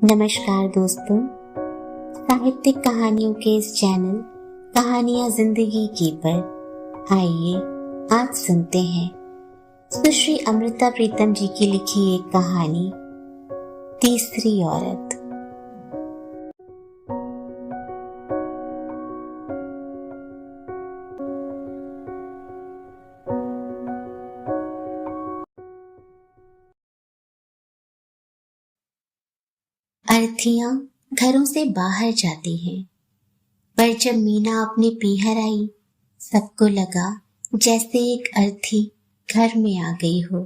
नमस्कार दोस्तों, साहित्यिक कहानियों के इस चैनल कहानियां जिंदगी की पर आइए आज सुनते हैं सुश्री अमृता प्रीतम जी की लिखी एक कहानी, तीसरी औरत। अर्थियां घरों से बाहर जाती हैं, पर जब मीना अपने पीहर आई, सबको लगा जैसे एक अर्थी घर में आ गई हो।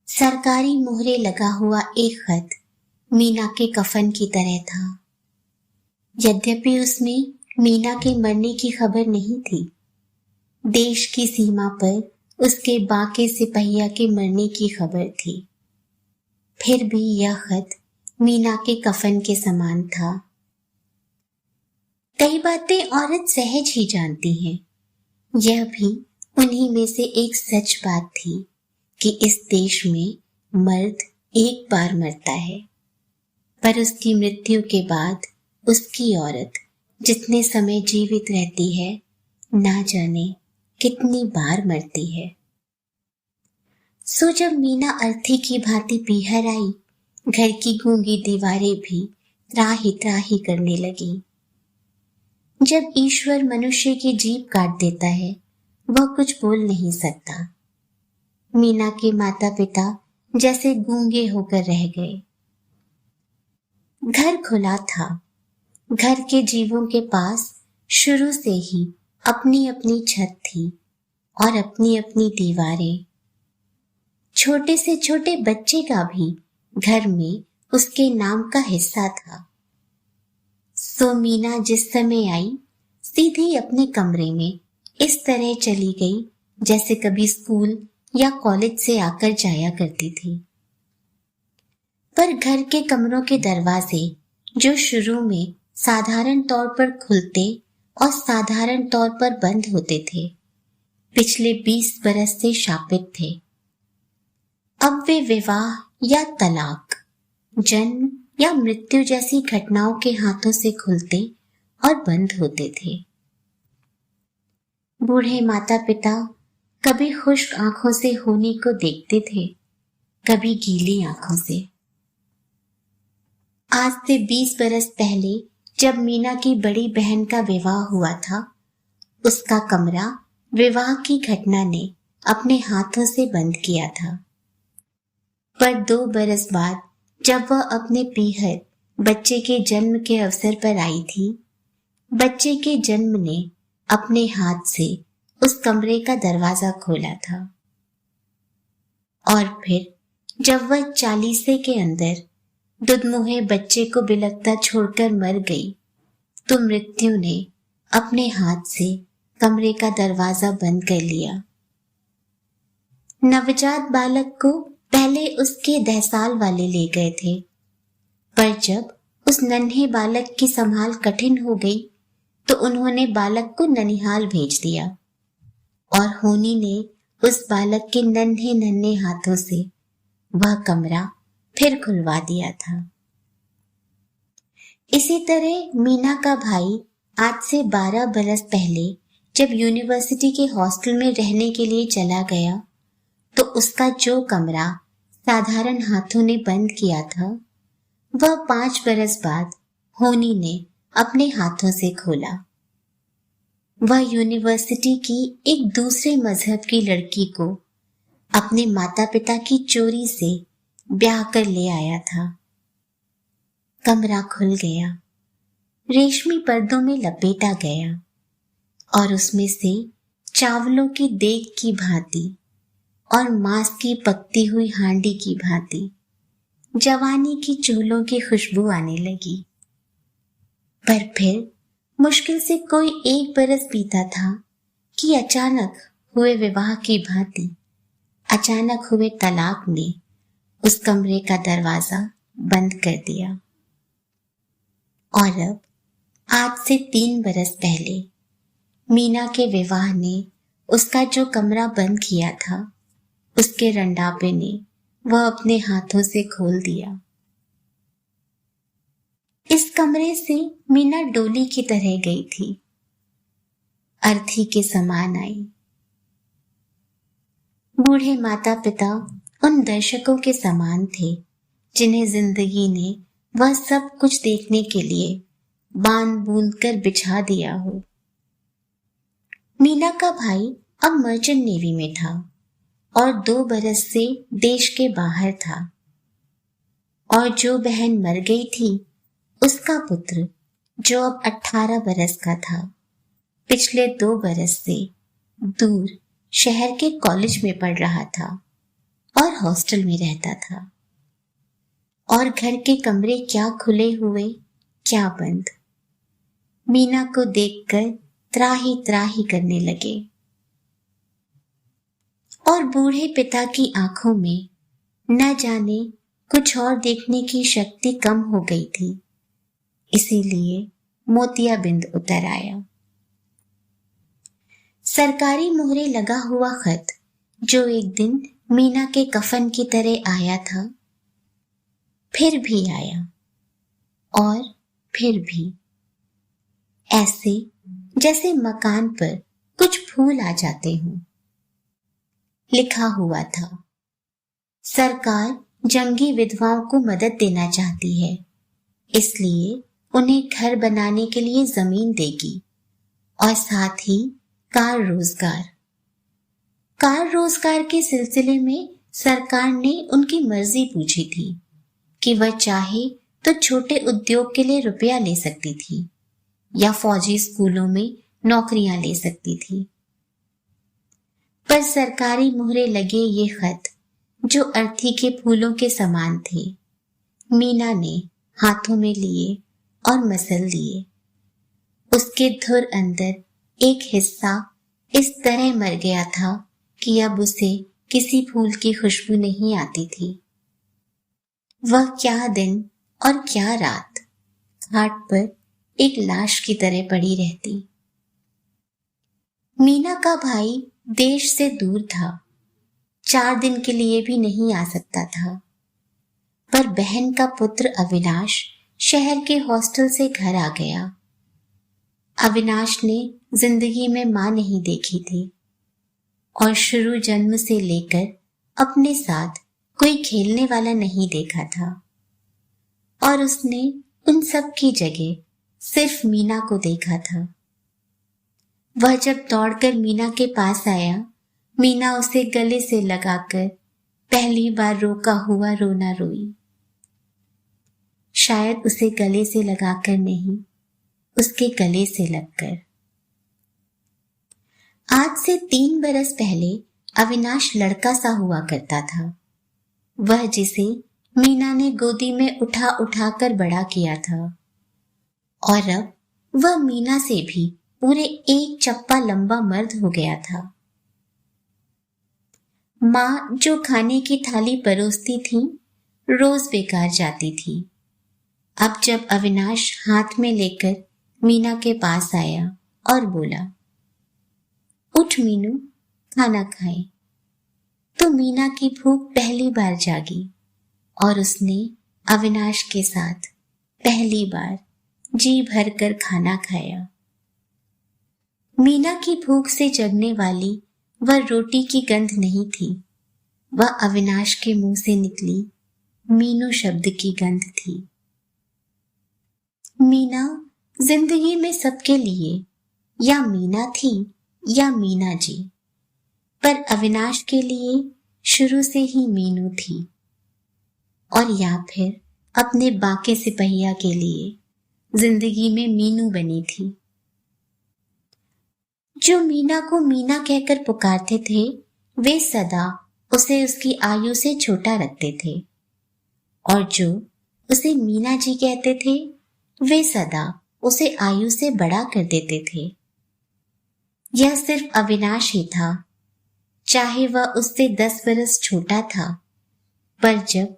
सरकारी मोहरे लगा हुआ एक खत मीना के कफन की तरह था। यद्यपि उसमें मीना के मरने की खबर नहीं थी, देश की सीमा पर उसके बाके सिपहिया के मरने की खबर थी। फिर भी यह खत मीना के कफन के समान था। कई बातें औरत सहज ही जानती है। यह भी उन्हीं में से एक सच बात थी कि इस देश में मर्द एक बार मरता है, पर उसकी मृत्यु के बाद उसकी औरत जितने समय जीवित रहती है, ना जाने कितनी बार मरती है। सो जब मीना अर्थी की भांति पीहर आई, घर की गूंगी दीवारें भी त्राही त्राही करने लगी। जब ईश्वर मनुष्य की जीभ काट देता है, वह कुछ बोल नहीं सकता। मीना के माता पिता जैसे गूंगे होकर रह गए। घर खुला था। घर के जीवों के पास शुरू से ही अपनी अपनी छत थी और अपनी अपनी दीवारें। छोटे से छोटे बच्चे का भी घर में उसके नाम का हिस्सा था। सो मीना जिस समय आई, सीधी अपने कमरे में इस तरह चली गई जैसे कभी स्कूल या कॉलेज से आकर जाया करती थी। पर घर के कमरों के दरवाजे, जो शुरू में साधारण तौर पर खुलते और साधारण तौर पर बंद होते थे, पिछले 20 बरस से शापित थे। अब वे विवाह या तलाक, जन्म या मृत्यु जैसी घटनाओं के हाथों से खुलते और बंद होते थे। बूढ़े माता पिता कभी खुश्क आंखों से होनी को देखते थे, कभी गीली आंखों से। आज से 20 बरस पहले जब मीना की बड़ी बहन का विवाह हुआ था, उसका कमरा विवाह की घटना ने अपने हाथों से बंद किया था। पर 2 बरस बाद जब वह अपने पीहर बच्चे के जन्म के अवसर पर आई थी, बच्चे के जन्म ने अपने हाथ से उस कमरे का दरवाजा खोला था। और फिर जब वह 40 के अंदर दुधमुहे बच्चे को बिलखता छोड़कर मर गई, तो मृत्यु ने अपने हाथ से कमरे का दरवाजा बंद कर लिया। नवजात बालक को पहले उसके 10 साल वाले ले गए थे, पर जब उस नन्हे बालक की संभाल कठिन हो गई, तो उन्होंने बालक को ननिहाल भेज दिया और होनी ने उस बालक के नन्हे नन्हे हाथों से वह कमरा फिर खुलवा दिया था। इसी तरह मीना का भाई आज से 12 बरस पहले जब यूनिवर्सिटी के हॉस्टल में रहने के लिए चला गया, तो उसका जो कमरा साधारण हाथों ने बंद किया था, वह 5 बरस बाद होनी ने अपने हाथों से खोला। वह यूनिवर्सिटी की एक दूसरे मजहब की लड़की को अपने माता पिता की चोरी से ब्याह कर ले आया था। कमरा खुल गया, रेशमी पर्दों में लपेटा गया और उसमें से चावलों की देग की भांति और मांस की पकती हुई हांडी की भांति जवानी की चूल्हों की खुशबू आने लगी। पर फिर मुश्किल से कोई 1 बरस बीता था कि अचानक हुए विवाह की भांति अचानक हुए तलाक ने उस कमरे का दरवाजा बंद कर दिया। और अब आज से 3 बरस पहले मीना के विवाह ने उसका जो कमरा बंद किया था, उसके रंडापे ने वह अपने हाथों से खोल दिया। इस कमरे से मीना डोली की तरह गई थी, अर्थी के समान आई। बूढ़े माता पिता उन दर्शकों के समान थे जिन्हें जिंदगी ने वह सब कुछ देखने के लिए बांध बूंद कर बिछा दिया हो। मीना का भाई अब मर्चेंट नेवी में था और 2 बरस से देश के बाहर था, और जो बहन मर गई थी उसका पुत्र, जो अब 18 बरस का था, पिछले 2 बरस से दूर शहर के कॉलेज में पढ़ रहा था और हॉस्टल में रहता था। और घर के कमरे क्या खुले हुए क्या बंद, मीना को देखकर त्राही त्राही करने लगे। और बूढ़े पिता की आंखों में न जाने कुछ और देखने की शक्ति कम हो गई थी, इसीलिए मोतियाबिंद उतर आया। सरकारी मोहरे लगा हुआ खत जो एक दिन मीना के कफन की तरह आया था, फिर भी आया और फिर भी, ऐसे जैसे मकान पर कुछ फूल आ जाते हों। लिखा हुआ था, सरकार जंगी विधवाओं को मदद देना चाहती है, इसलिए उन्हें घर बनाने के लिए जमीन देगी और साथ ही कार रोजगार के सिलसिले में सरकार ने उनकी मर्जी पूछी थी कि वह चाहे तो छोटे उद्योग के लिए रुपया ले सकती थी या फौजी स्कूलों में नौकरियां ले सकती थी। पर सरकारी मोहरे लगे ये खत जो अर्थी के फूलों के समान थे, मीना ने हाथों में लिए और मसल लिए। उसके धुर अंदर एक हिस्सा इस तरह मर गया था कि अब उसे किसी फूल की खुशबू नहीं आती थी। वह क्या दिन और क्या रात घाट पर एक लाश की तरह पड़ी रहती। मीना का भाई देश से दूर था, 4 दिन के लिए भी नहीं आ सकता था, पर बहन का पुत्र अविनाश शहर के हॉस्टल से घर आ गया। अविनाश ने जिंदगी में मां नहीं देखी थी और शुरू जन्म से लेकर अपने साथ कोई खेलने वाला नहीं देखा था, और उसने उन सब की जगह सिर्फ मीना को देखा था। वह जब दौड़कर मीना के पास आया, मीना उसे गले से लगाकर पहली बार रोका हुआ रोना रोई। शायद उसे गले से लगाकर नहीं, उसके गले से लगकर। आज से 3 बरस पहले अविनाश लड़का सा हुआ करता था, वह जिसे मीना ने गोदी में उठा उठाकर बड़ा किया था, और अब वह मीना से भी पूरे 1 चप्पा लंबा मर्द हो गया था। माँ जो खाने की थाली परोसती थी, रोज बेकार जाती थी। अब जब अविनाश हाथ में लेकर मीना के पास आया और बोला, उठ मीनू, खाना खाए, तो मीना की भूख पहली बार जागी और उसने अविनाश के साथ पहली बार जी भरकर खाना खाया। मीना की भूख से जगने वाली वह रोटी की गंध नहीं थी, वह अविनाश के मुंह से निकली मीनू शब्द की गंध थी। मीना जिंदगी में सबके लिए या मीना थी या मीना जी, पर अविनाश के लिए शुरू से ही मीनू थी, और या फिर अपने बाके सिपहिया के लिए जिंदगी में मीनू बनी थी। जो मीना को मीना कहकर पुकारते थे, वे सदा उसे उसकी आयु से छोटा रखते थे, और जो उसे मीना जी कहते थे, वे सदा उसे आयु से बड़ा कर देते थे। यह सिर्फ अविनाश ही था, चाहे वह उससे 10 बरस छोटा था, पर जब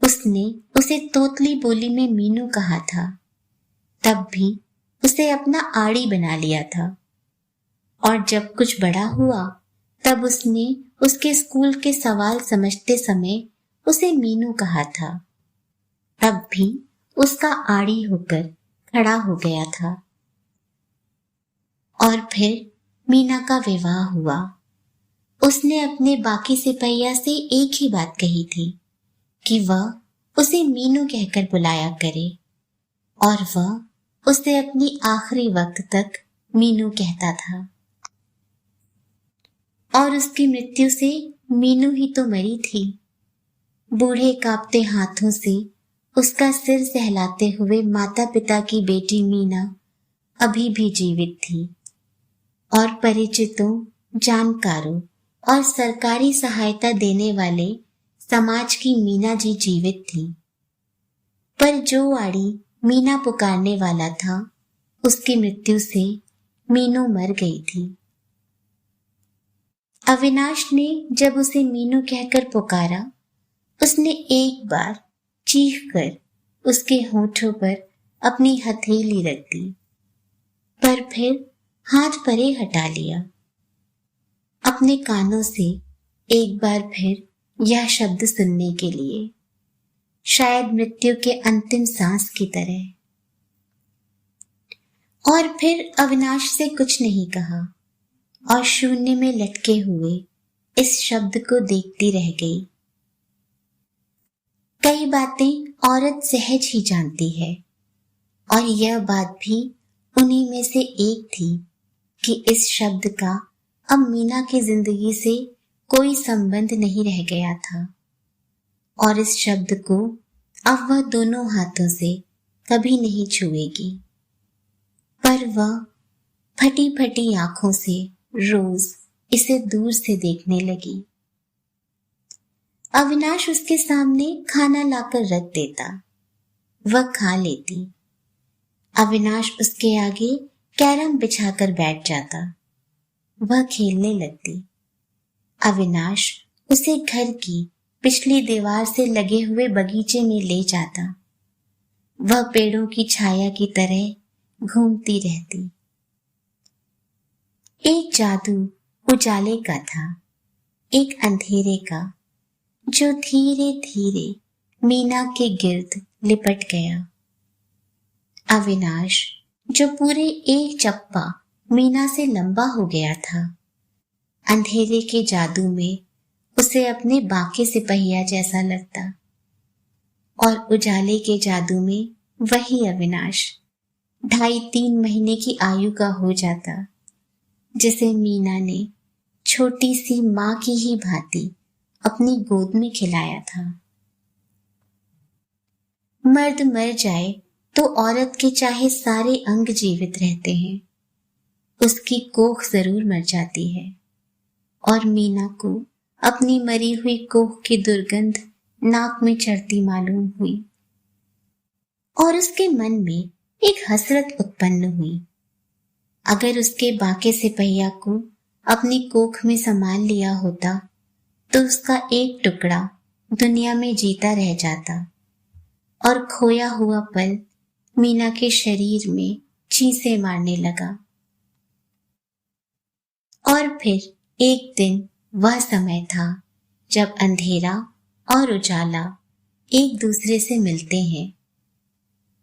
उसने उसे तोतली बोली में मीनू कहा था, तब भी उसे अपना आड़ी बना लिया था, और जब कुछ बड़ा हुआ तब उसने उसके स्कूल के सवाल समझते समय उसे मीनू कहा था, तब भी उसका आड़ी होकर खड़ा हो गया था। और फिर मीना का विवाह हुआ। उसने अपने बाकी सिपहिया से एक ही बात कही थी कि वह उसे मीनू कहकर बुलाया करे, और वह उसे अपनी आखिरी वक्त तक मीनू कहता था। और उसकी मृत्यु से मीनू ही तो मरी थी। बूढ़े कांपते हाथों से उसका सिर सहलाते हुए माता पिता की बेटी मीना अभी भी जीवित थी, और परिचितों, जानकारों और सरकारी सहायता देने वाले समाज की मीना जी जीवित थी। पर जो आड़ी मीना पुकारने वाला था, उसकी मृत्यु से मीनू मर गई थी। अविनाश ने जब उसे मीनू कहकर पुकारा, उसने एक बार चीख कर उसके होठों पर अपनी हथेली रख दी, पर फिर हाथ परे हटा लिया। अपने कानों से एक बार फिर यह शब्द सुनने के लिए, शायद मृत्यु के अंतिम सांस की तरह। और फिर अविनाश से कुछ नहीं कहा और शून्य में लटके हुए इस शब्द को देखती रह गई। कई बातें औरत सहज ही जानती है, और यह बात भी उन्हीं में से एक थी कि इस शब्द का अब मीना की जिंदगी से कोई संबंध नहीं रह गया था, और इस शब्द को अब वह दोनों हाथों से कभी नहीं छुएगी। पर वह फटी फटी आंखों से रोज इसे दूर से देखने लगी। अविनाश उसके सामने खाना लाकर रख देता, वह खा लेती। अविनाश उसके आगे कैरम बिछाकर बैठ जाता, वह खेलने लगती। अविनाश उसे घर की पिछली दीवार से लगे हुए बगीचे में ले जाता, वह पेड़ों की छाया की तरह घूमती रहती। एक जादू उजाले का था, एक अंधेरे का, जो धीरे धीरे मीना के गिर्द लिपट गया। अविनाश, जो पूरे एक चप्पा मीना से लंबा हो गया था, अंधेरे के जादू में उसे अपने बाकी सिपहिया जैसा लगता, और उजाले के जादू में वही अविनाश 2.5-3 महीने की आयु का हो जाता, जिसे मीना ने छोटी सी माँ की ही भांति अपनी गोद में खिलाया था। मर्द मर जाए तो औरत के चाहे सारे अंग जीवित रहते हैं, उसकी कोख जरूर मर जाती है, और मीना को अपनी मरी हुई कोख की दुर्गंध नाक में चढ़ती मालूम हुई, और उसके मन में एक हसरत उत्पन्न हुई। अगर उसके बाके सिपहिया को अपनी कोख में संभाल लिया होता तो उसका एक टुकड़ा दुनिया में जीता रह जाता, और खोया हुआ पल मीना के शरीर में चीसे मारने लगा। और फिर एक दिन वह समय था जब अंधेरा और उजाला एक दूसरे से मिलते हैं।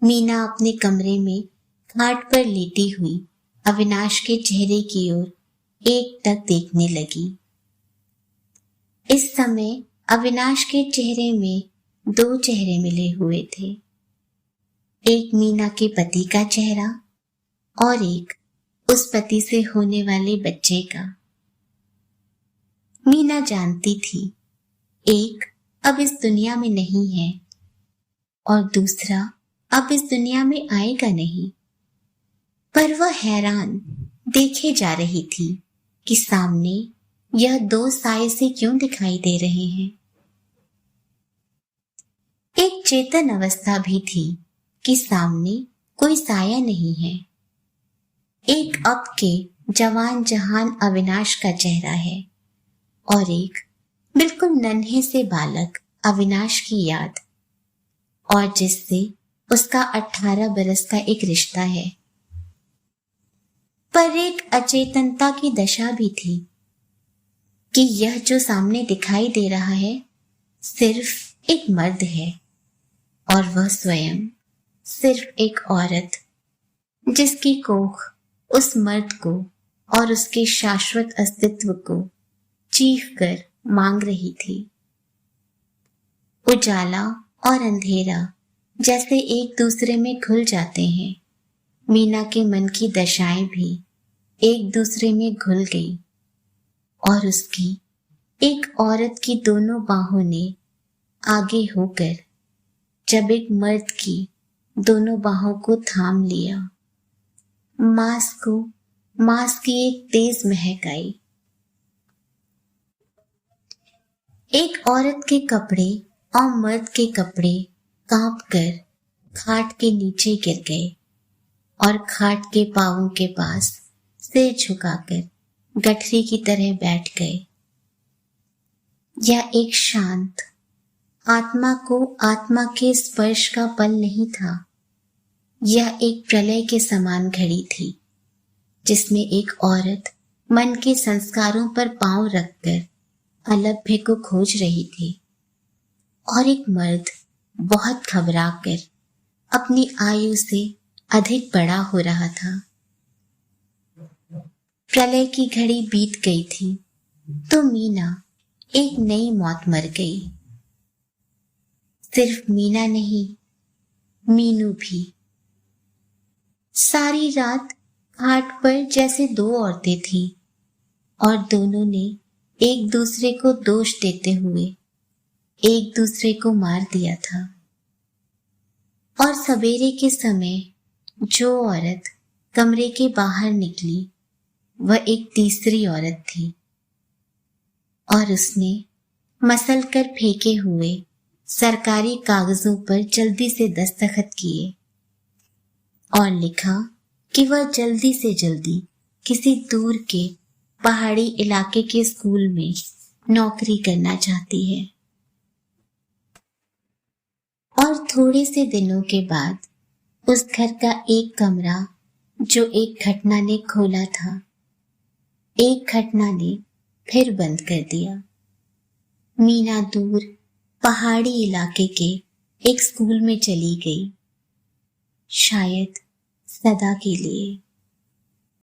मीना अपने कमरे में खाट पर लेटी हुई अविनाश के चेहरे की ओर एकटक देखने लगी। इस समय अविनाश के चेहरे में 2 चेहरे मिले हुए थे, एक मीना के पति का चेहरा और एक उस पति से होने वाले बच्चे का। मीना जानती थी, एक अब इस दुनिया में नहीं है और दूसरा अब इस दुनिया में आएगा नहीं, पर वह हैरान देखे जा रही थी कि सामने यह 2 साए से क्यों दिखाई दे रहे हैं। एक चेतन अवस्था भी थी कि सामने कोई साया नहीं है। एक अब के जवान जहान अविनाश का चेहरा है, और एक बिल्कुल नन्हे से बालक अविनाश की याद, और जिससे उसका 18 बरस का एक रिश्ता है। पर एक अचेतनता की दशा भी थी कि यह जो सामने दिखाई दे रहा है सिर्फ एक मर्द है, और वह स्वयं सिर्फ एक औरत जिसकी कोख उस मर्द को और उसके शाश्वत अस्तित्व को चीख कर मांग रही थी। उजाला और अंधेरा जैसे एक दूसरे में घुल जाते हैं, मीना के मन की दशाएं भी एक दूसरे में घुल गई और उसकी एक औरत की दोनों बाहों ने आगे होकर जब एक मर्द की दोनों बाहों को थाम लिया, मांस की एक तेज महक आई। एक औरत के कपड़े और मर्द के कपड़े कांपकर खाट के नीचे गिर गए और खाट के पांवों के पास सिर झुकाकर गठरी की तरह बैठ गए। यह एक शांत, आत्मा को आत्मा के स्पर्श का पल नहीं था। यह एक प्रलय के समान घड़ी थी, जिसमें एक औरत मन के संस्कारों पर पांव रखकर अलभ्य को खोज रही थी और एक मर्द बहुत घबराकर अपनी आयु से अधिक बड़ा हो रहा था। प्रलय की घड़ी बीत गई थी तो मीना एक नई मौत मर गई। सिर्फ मीना नहीं, मीनू भी। सारी रात घाट पर जैसे दो औरतें थीं और दोनों ने एक दूसरे को दोष देते हुए एक दूसरे को मार दिया था। और सवेरे के समय जो औरत कमरे के बाहर निकली वह एक तीसरी औरत थी और उसने मसल कर फेंके हुए सरकारी कागजों पर जल्दी से दस्तखत किए और लिखा कि वह जल्दी से जल्दी किसी दूर के पहाड़ी इलाके के स्कूल में नौकरी करना चाहती है। और थोड़े से दिनों के बाद उस घर का एक कमरा जो एक घटना ने खोला था, एक घटना ने फिर बंद कर दिया। मीना दूर पहाड़ी इलाके के एक स्कूल में चली गई, शायद सदा के लिए।